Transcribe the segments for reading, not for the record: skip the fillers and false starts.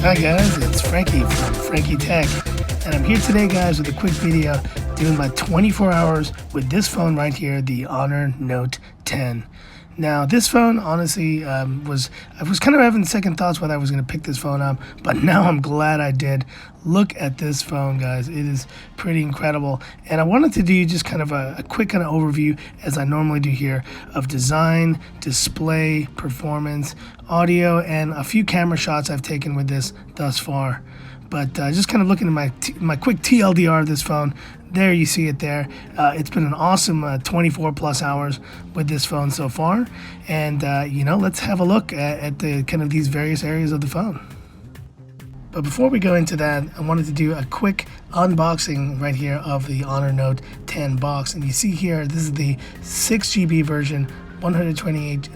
Hi guys, it's Frankie from Frankie Tech, and I'm here today guys with a quick video doing my 24 hours with this phone right here, the Honor Note 10. Now this phone honestly I was kind of having second thoughts whether I was going to pick this phone up, but now I'm glad I did. Look at this phone guys, it is pretty incredible, and I wanted to do just kind of a quick kind of overview as I normally do here of design, display, performance, audio, and a few camera shots I've taken with this thus far. But just kind of looking at my quick TLDR of this phone, there you see it there. It's been an awesome 24 plus hours with this phone so far, and let's have a look at the kind of these various areas of the phone. But before we go into that, I wanted to do a quick unboxing right here of the Honor Note 10 box, and you see here this is the 6GB version, 128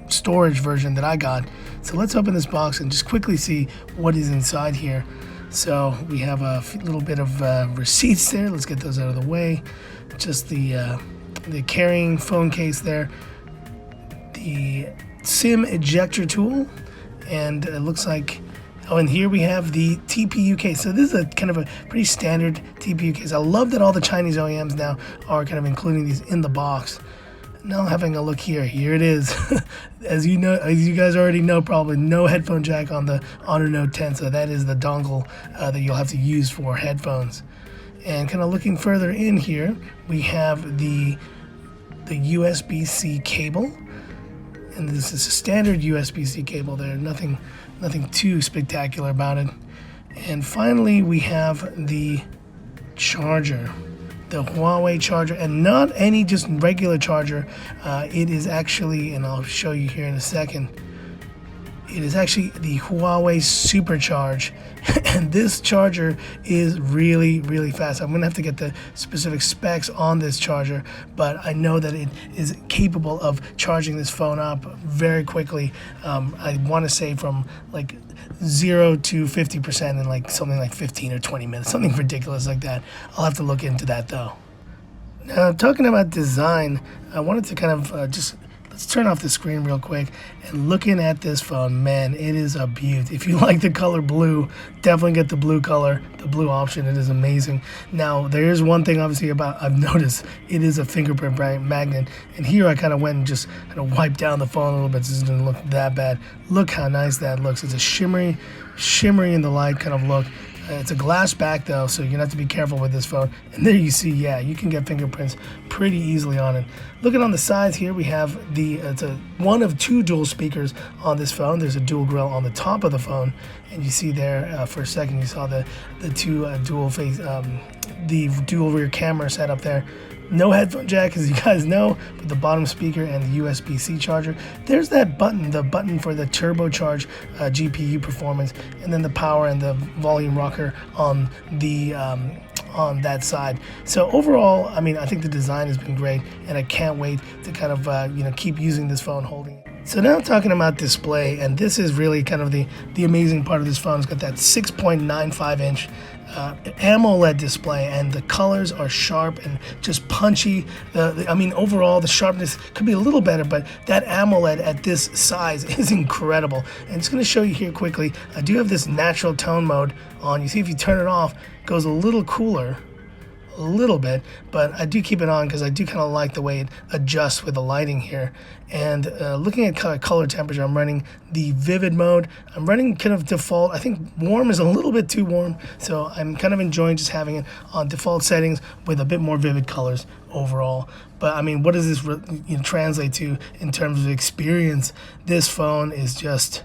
storage version that I got. So let's open this box and just quickly see what is inside here. So we have a little bit of receipts there. Let's get those out of the way. Just the carrying phone case there, the SIM ejector tool, and it looks like, oh, and here we have the TPU case. So this is a kind of a pretty standard TPU case. I love that all the Chinese OEMs now are kind of including these in the box. Now having a look here, it is. As you guys already know, probably no headphone jack on the Honor Note 10, so that is the dongle that you'll have to use for headphones. And kind of looking further in here, we have the USB-C cable, and this is a standard USB-C cable there. Nothing too spectacular about it. And finally, we have the charger. The Huawei charger, and not any just regular charger. It is actually, and I'll show you here in a second, it is actually the Huawei Supercharge, and this charger is really fast. I'm gonna have to get the specific specs on this charger, but I know that it is capable of charging this phone up very quickly. I want to say from like 0 to 50% in like something like 15 or 20 minutes, something ridiculous like that. I'll have to look into that though. Now, talking about design, I wanted to kind of let's turn off the screen real quick, and looking at this phone, man, it is a beaut. If you like the color blue, definitely get the blue color, the blue option. It is amazing. Now, there is one thing obviously I've noticed, it is a fingerprint magnet, and here I kind of went and just kind of wiped down the phone a little bit so it doesn't look that bad. Look how nice that looks. It's a shimmery in the light kind of look. It's a glass back though, so you're gonna have to be careful with this phone. And there you see, yeah, you can get fingerprints pretty easily on it. Looking on the sides here, we have it's one of two dual speakers on this phone. There's a dual grill on the top of the phone, and you see there for a second you saw the two the dual rear camera set up there. No headphone jack, as you guys know, but the bottom speaker and the USB-C charger. There's that button, the button for the turbocharged GPU performance, and then the power and the volume rocker on the on that side. So overall, I mean, I think the design has been great, and I can't wait to kind of keep using this phone, holding it. So now talking about display, and this is really kind of the amazing part of this phone. It's got that 6.95 inch AMOLED display, and the colors are sharp and just punchy. I mean, overall the sharpness could be a little better, but that AMOLED at this size is incredible. And it's going to show you here quickly. I do have this natural tone mode on. You see, if you turn it off, it goes a little cooler, a little bit, but I do keep it on because I do kind of like the way it adjusts with the lighting here. And looking at color temperature, I'm running the vivid mode. I'm running kind of default. I think warm is a little bit too warm, so I'm kind of enjoying just having it on default settings with a bit more vivid colors overall. But I mean, what does this translate to in terms of experience? This phone is just,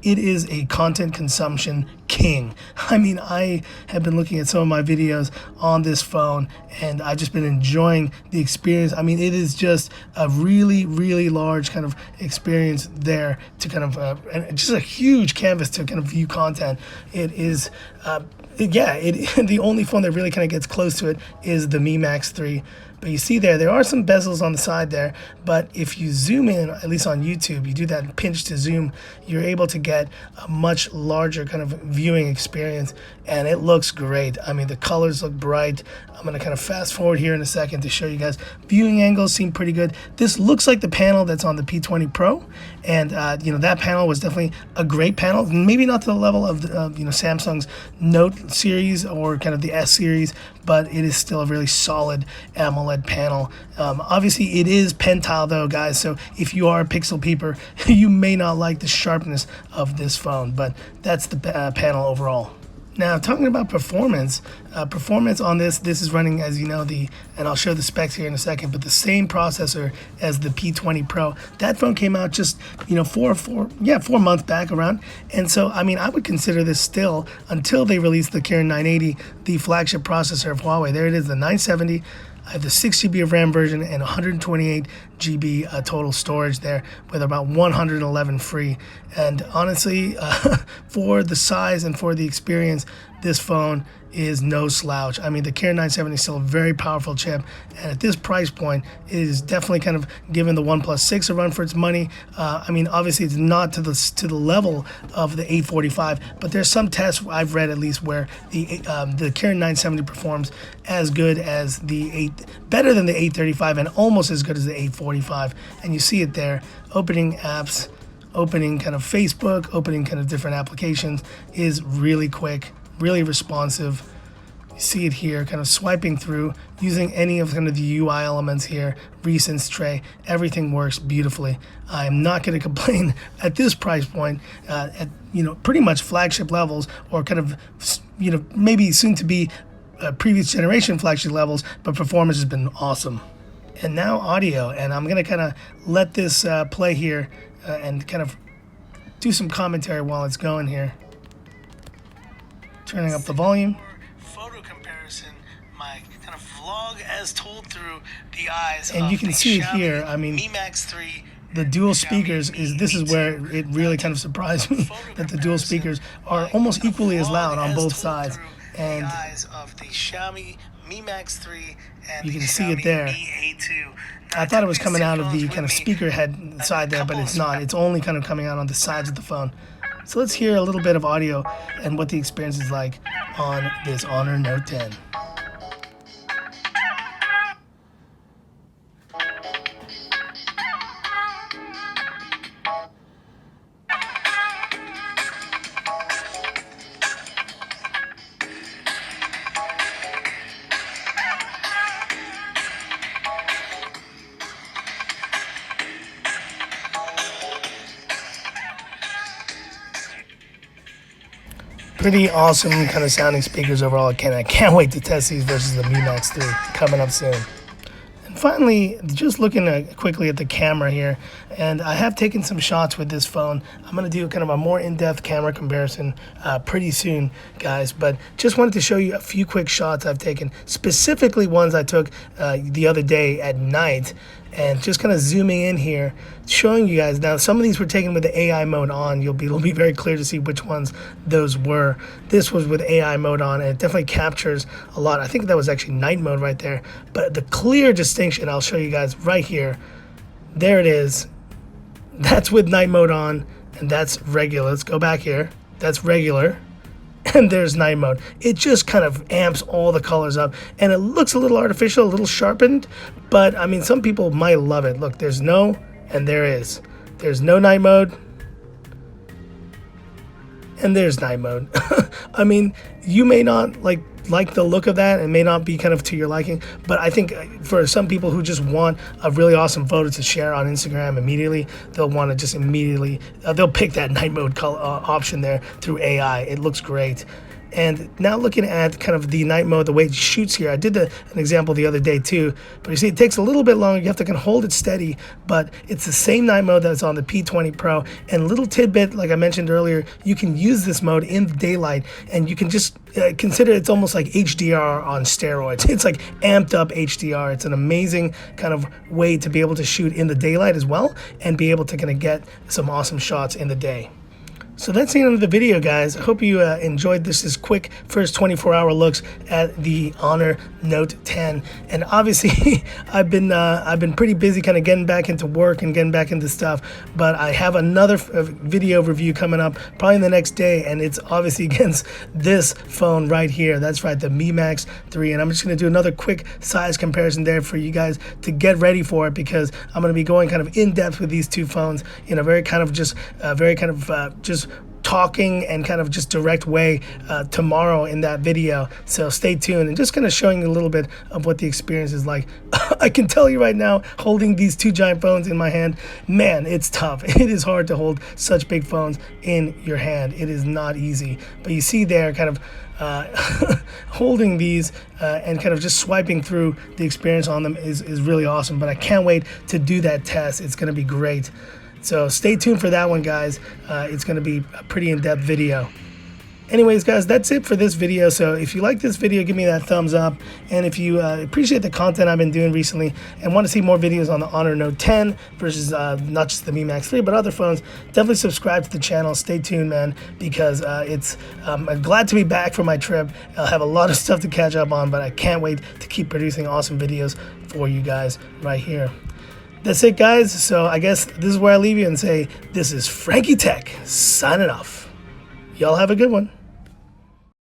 it is a content consumption king. I mean, I have been looking at some of my videos on this phone, and I've just been enjoying the experience. I mean, it is just a really large kind of experience there to kind of, and just a huge canvas to kind of view content. It is, the only phone that really kind of gets close to it is the Mi Max 3. But you see there are some bezels on the side there, but if you zoom in, at least on YouTube, you do that pinch to zoom, you're able to get a much larger kind of viewing experience, and it looks great. I mean, the colors look bright. I'm going to kind of fast forward here in a second to show you guys. Viewing angles seem pretty good. This looks like the panel that's on the P20 Pro, and that panel was definitely a great panel. Maybe not to the level of Samsung's Note series or kind of the S series, but it is still a really solid AMOLED panel. Obviously, it is pen tile though, guys, so if you are a pixel peeper, you may not like the sharpness of this phone, but that's the panel overall. Now, talking about performance on this is running, as you know, and I'll show the specs here in a second, but the same processor as the P20 Pro. That phone came out just, 4 months back around. And so, I mean, I would consider this still, until they release the Kirin 980, the flagship processor of Huawei. There it is, the 970. I have the 6 GB of RAM version and 128 GB total storage there, with about 111 free. And honestly, for the size and for the experience, this phone is no slouch. I mean, the Kirin 970 is still a very powerful chip, and at this price point, it is definitely kind of giving the OnePlus 6 a run for its money. I mean, obviously, it's not to the level of the 845, but there's some tests I've read at least where the Kirin 970 performs as good as better than the 835, and almost as good as the 845. And you see it there, opening apps, opening kind of Facebook, opening kind of different applications is really quick, really responsive. You see it here, kind of swiping through, using any of kind of the UI elements here, recents tray, everything works beautifully. I'm not going to complain at this price point, at pretty much flagship levels, or kind of maybe soon to be previous generation flagship levels, but performance has been awesome. And now audio, and I'm going to kind of let this play here and kind of do some commentary while it's going here. Turning up the volume. Photo comparison, my kind of vlog as told through the eyes. And you can see it here. I mean, Mi Max 3. The dual speakers this is where it really kind of surprised me that the dual speakers are almost equally as loud on both sides. And Mi Max 3 and you can see it there. I thought it was coming out of the kind of speaker head side there, but it's not. It's only kind of coming out on the sides of the phone. So let's hear a little bit of audio and what the experience is like on this Honor Note 10. Pretty awesome kind of sounding speakers overall. I can't wait to test these versus the Mi Max 3 coming up soon. And finally, just looking quickly at the camera here, and I have taken some shots with this phone. I'm going to do kind of a more in-depth camera comparison pretty soon, guys, but just wanted to show you a few quick shots I've taken, specifically ones I took the other day at night, and just kind of zooming in here, showing you guys. Now, some of these were taken with the AI mode on. It'll be very clear to see which ones those were. This was with AI mode on, and it definitely captures a lot. I think that was actually night mode right there. But the clear distinction, I'll show you guys right here. There it is. That's with night mode on, and that's regular. Let's go back here. That's regular. And there's night mode. It just kind of amps all the colors up, and it looks a little artificial, a little sharpened, but I mean, some people might love it. Look, there's no, and there is. There's no night mode, and there's night mode. I mean, you may not like the look of that, and may not be kind of to your liking, but I think for some people who just want a really awesome photo to share on Instagram immediately, they'll want to just immediately they'll pick that night mode color, option there through AI. It looks great. And now looking at kind of the night mode, the way it shoots here, I did an example the other day too, but you see it takes a little bit longer. You have to kind of hold it steady, but it's the same night mode that's on the P20 Pro. And little tidbit, like I mentioned earlier, you can use this mode in daylight, and you can just consider it's almost like HDR on steroids. It's like amped up HDR. It's an amazing kind of way to be able to shoot in the daylight as well, and be able to kind of get some awesome shots in the day. So that's the end of the video, guys. I hope you enjoyed this quick first 24-hour looks at the Honor Note 10. And obviously, I've been pretty busy, kind of getting back into work and getting back into stuff. But I have another video review coming up probably the next day, and it's obviously against this phone right here. That's right, the Mi Max 3. And I'm just going to do another quick size comparison there for you guys to get ready for it, because I'm going to be going kind of in depth with these two phones in a very kind of just talking and kind of just direct way tomorrow in that video. So stay tuned, and just kind of showing you a little bit of what the experience is like. I can tell you right now, holding these two giant phones in my hand, man, it's tough. It is hard to hold such big phones in your hand. It is not easy. But you see there kind of holding these and kind of just swiping through the experience on them is really awesome. But I can't wait to do that test. It's going to be great. So stay tuned for that one, guys. It's going to be a pretty in-depth video. Anyways, guys, that's it for this video. So if you like this video, give me that thumbs up. And if you appreciate the content I've been doing recently and want to see more videos on the Honor Note 10 versus not just the Mi Max 3, but other phones, definitely subscribe to the channel. Stay tuned, man, because I'm glad to be back from my trip. I'll have a lot of stuff to catch up on, but I can't wait to keep producing awesome videos for you guys right here. That's it, guys. So I guess this is where I leave you and say, this is Frankie Tech signing off. Y'all have a good one.